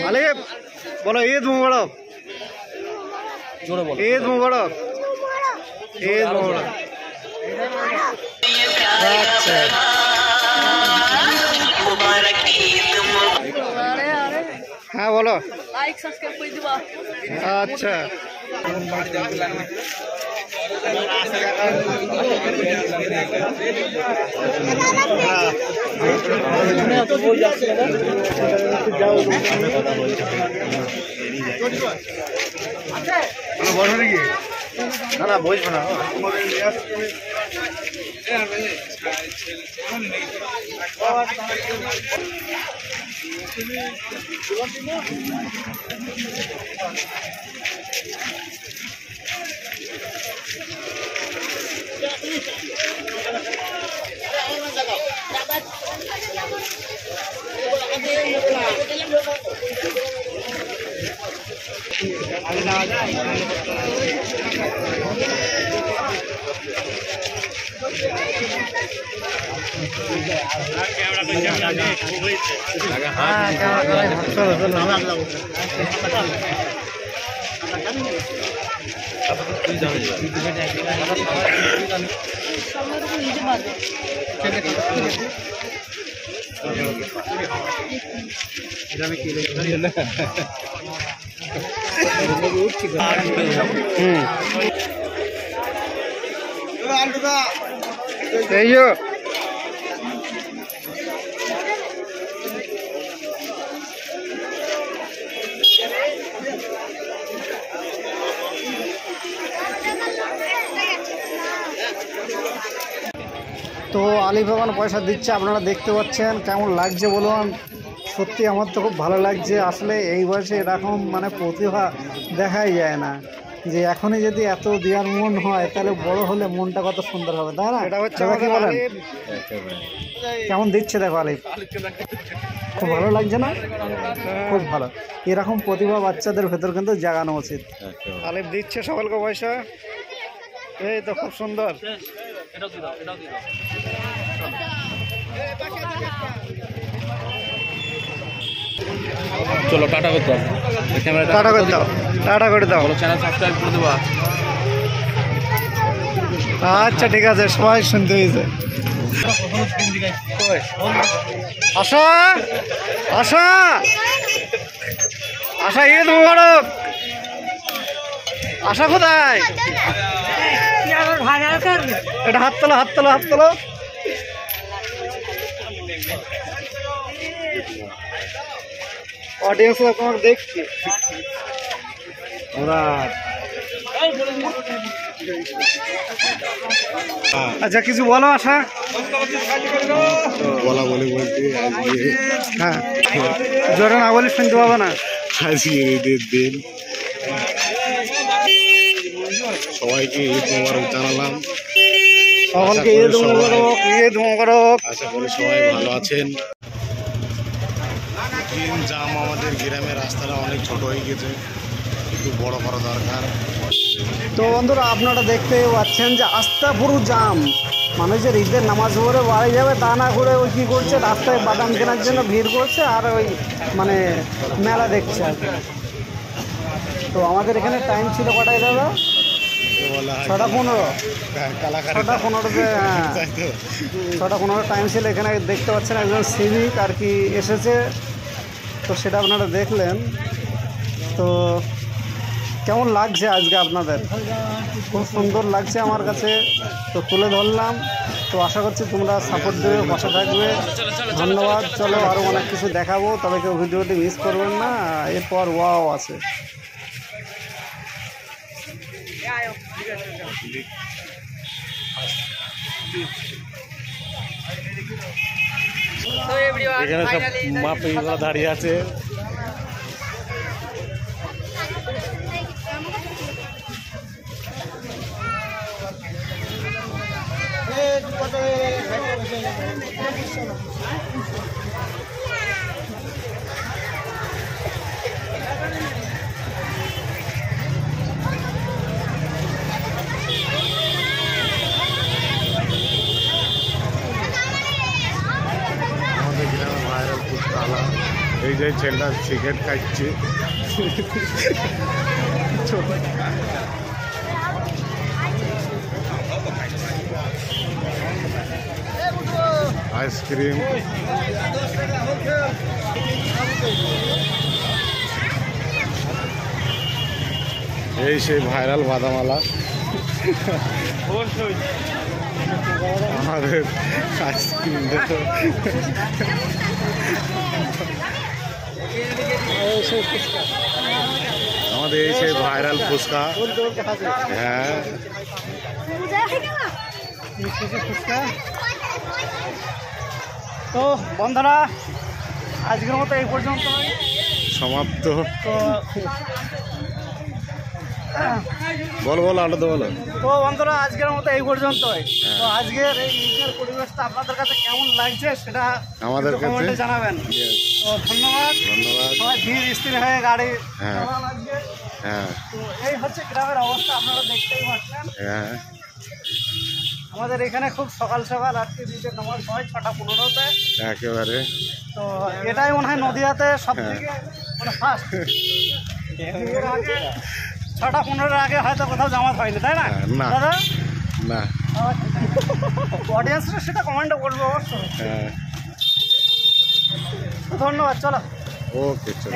আলিফ বলো ঈদ মুবারক। জোরে বলো ঈদ মুবারক। ঈদ মুবারক। আচ্ছা হ্যাঁ বলো। লাইক সাবস্ক্রাইব করে দিবা। আচ্ছা বসো নাকি? না না বসবো না। তো আলিফ এখন পয়সা দিচ্ছে, আপনারা দেখতে পাচ্ছেন। কেমন লাগছে বলুন? সত্যি আমার তো খুব ভালো লাগছে। আসলে এই বয়সে এরকম মানে প্রতিভা দেখাই যায় না, যে এখনই যদি এত দেওয়ার মন হয় তাহলে বড় হলে মনটা কত সুন্দর হবে, তাই না? এটা হচ্ছে কি বলেন? কেমন দিচ্ছে দেখো আলিফ, খুব ভালো লাগছে না? খুব ভালো। এরকম প্রতিভা বাচ্চাদের ভেতর কিন্তু জাগানো উচিত। আলিফ দিচ্ছে সকলকে পয়সা, এই তো খুব সুন্দর। চলো টাটা করতে হবে, টাটা করে দাও, টাটা করে দাও। চ্যানেল সাবস্ক্রাইব করে দেবো। আচ্ছা ঠিক আছে, সবাই শুনতে হয়েছে। আশা আশা আশা ঈদ মুবারক। আশা কোথায়? এটা হাত তোলো, হাত তোলো, হাত তোলো। অডিয়েন্স তোমাকে দেখছি ওরা। আচ্ছা কিছু বলো আশা। বলা বলে বলতে হ্যাঁ জোরে না বলে শুনতে পাবো না। আজকে ঈদের দিন সবাইকে ঈদ মোবারক জানালাম। সকলকে ঈদ মোবারক, ঈদ মোবারক। আশা করি সবাই ভালো আছেন। জাম আমাদের গ্রামের রাস্তাটা অনেক ছোট হয়ে গেছে, একটু বড় করা দরকার। তো বন্ধুরা আপনারা দেখতে পাচ্ছেন যে রাস্তা পুরো জাম। মানুষের ঈদের নামাজ পড়ে বাড়ি যাবে তা না করে ওই কী করছে, রাস্তায় বাদাম কেনার জন্য ভিড় করছে আর ওই মানে মেলা দেখছে আর কি। তো আমাদের এখানে টাইম ছিল কটায় দাদা? 6:15। 6:15-তে, হ্যাঁ 6:15 টাইম ছিল। এখানে দেখতে পাচ্ছেন একজন সিভিক আর কি এসেছে, তো সেটা আপনারা দেখলেন। তো কেমন লাগছে আজকে আপনাদের? খুব সুন্দর লাগছে আমার কাছে, তো তুলে ধরলাম। তো আশা করছি তোমরা সাপোর্ট দেবে, পাশে থাকবে। ধন্যবাদ। চলো আরও অনেক কিছু দেখাবো, তবে কেউ ভিডিওটি মিস করবেন না। এরপর ওয়াও আছে। এখানে সব মাপিগুলো দাঁড়িয়ে আছে। আমাদের গ্রামে ভাইরাল ফুচকা। তালা। এই যে ছেলেটা সিগারেট খাচ্ছে। আইসক্রিম, এই সেই ভাইরাল বাদামালা। আমাদের আইসক্রিম দেখো। আমাদের এই সেই ভাইরাল ফুচকা। হ্যাঁ, তো বন্ধুরা আজকের মতো এই পর্যন্ত সমাপ্ত। তো বলো বলো, আলো তো বলো। তো বন্ধুরা আজকের মতো এই পর্যন্তই। তো আজকের এই ঈদের পরিবেশটা আপনাদের কাছে কেমন লাগছে সেটা আমাদের একটু কাছে কমেন্টে জানাবেন। Yes, তো ধন্যবাদ। ধন্যবাদ। সবাই ধীর স্থির হয়ে গাড়ি হ্যাঁ। চালান আজকে। হ্যাঁ তো এই হচ্ছে গ্রামের অবস্থা, আপনারা দেখতেই পাচ্ছেন। হ্যাঁ, আমাদের এখানে খুব সকাল সকাল আজকে ঈদের নামাজ হয় 6:15-তে। একেবারে। তো এটাই মনে হয় নদিয়াতে সব থেকে মানে ফার্স্ট। এর আগে 6:15-এর আগে হয়তো কোথাও জামাত হয়নি, তাই না না। দাদা? না। অডিয়েন্সরা সেটা কমেন্টে বলবো অবশ্যই। হ্যাঁ, ধন্যবাদ, চলো। ওকে, চলো।